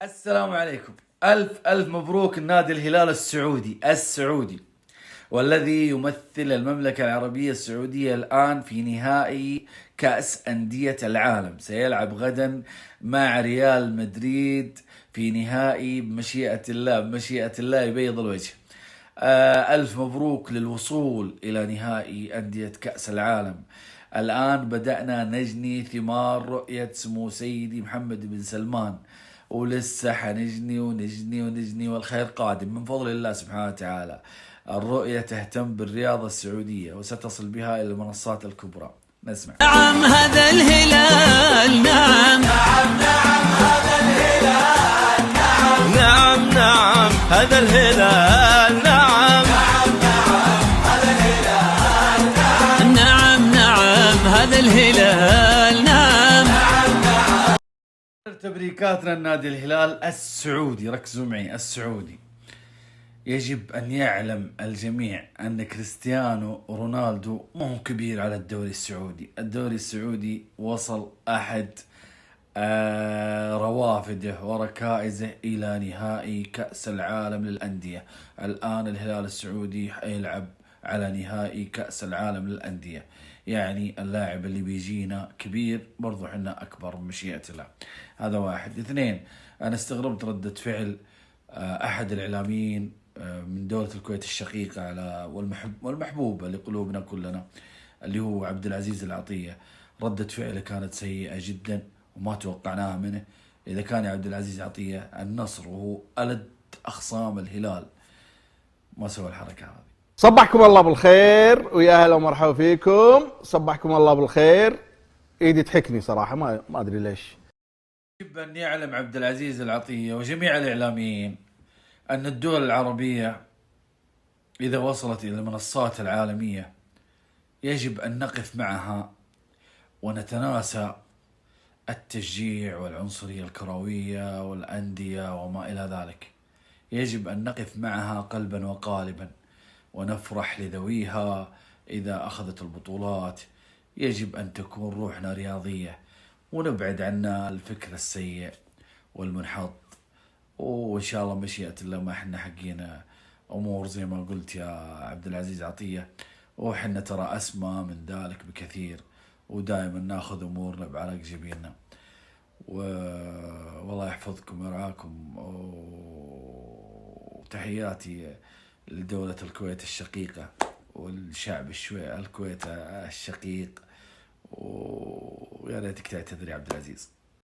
السلام عليكم. ألف مبروك النادي الهلال السعودي والذي يمثل المملكة العربية السعودية الآن في نهائي كأس أندية العالم. سيلعب غدا مع ريال مدريد في نهائي بمشيئة الله يبيض الوجه. ألف مبروك للوصول إلى نهائي أندية كأس العالم. الآن بدأنا نجني ثمار رؤية سمو سيدي محمد بن سلمان، ولسه حنجني ونجني والخير قادم من فضل الله سبحانه وتعالى. الرؤية تهتم بالرياضة السعودية وستصل بها إلى المنصات الكبرى. نسمع. نعم هذا الهلال، نعم هذا الهلال، نعم هذا الهلال، نعم هذا الهلال، هذا الهلال، نعم. تبريكاتنا النادي الهلال السعودي. ركزوا معي، السعودي. يجب أن يعلم الجميع أن كريستيانو رونالدو ما هو كبير على الدوري السعودي. الدوري السعودي وصل أحد روافده وركائزه إلى نهائي كأس العالم للأندية. الآن الهلال السعودي يلعب على نهائي كأس العالم للأندية، يعني اللاعب اللي بيجينا كبير برضو حنا أكبر بمشيئة الله. هذا واحد. اثنين، أنا استغربت ردة فعل أحد الإعلاميين من دولة الكويت الشقيقة على والمحبوبة لقلوبنا كلنا، اللي هو عبد العزيز العطية. ردة فعله كانت سيئة جدا وما توقعناها منه. إذا كان عبد العزيز عطية النصر وهو ألد أخصام الهلال ما سوى الحركة هذه. صبحكم الله بالخير ويا اهلا ومرحبا فيكم. صبحكم الله بالخير. ايدي تحكني صراحة، ما ادري ليش. يجب أن يعلم عبد العزيز العطية وجميع الإعلاميين أن الدول العربية إذا وصلت إلى المنصات العالمية يجب أن نقف معها ونتناسى التشجيع والعنصرية الكروية والأندية وما إلى ذلك. يجب أن نقف معها قلبا وقالبا ونفرح لذويها إذا أخذت البطولات. يجب أن تكون روحنا رياضية ونبعد عنا الفكر السيء والمنحط، وإن شاء الله مشيئة الله ما حنا حقينا أمور زي ما قلت يا عبد العزيز عطية، وحنا ترى أسمى من ذلك بكثير، ودائما ناخذ أمورنا بعرق جبيننا. والله يحفظكم ويرعاكم، وتحياتي لدولة الكويت الشقيقة والشعب الكويت الشقيق، ويا ريتك تعتذر يا عبد العزيز.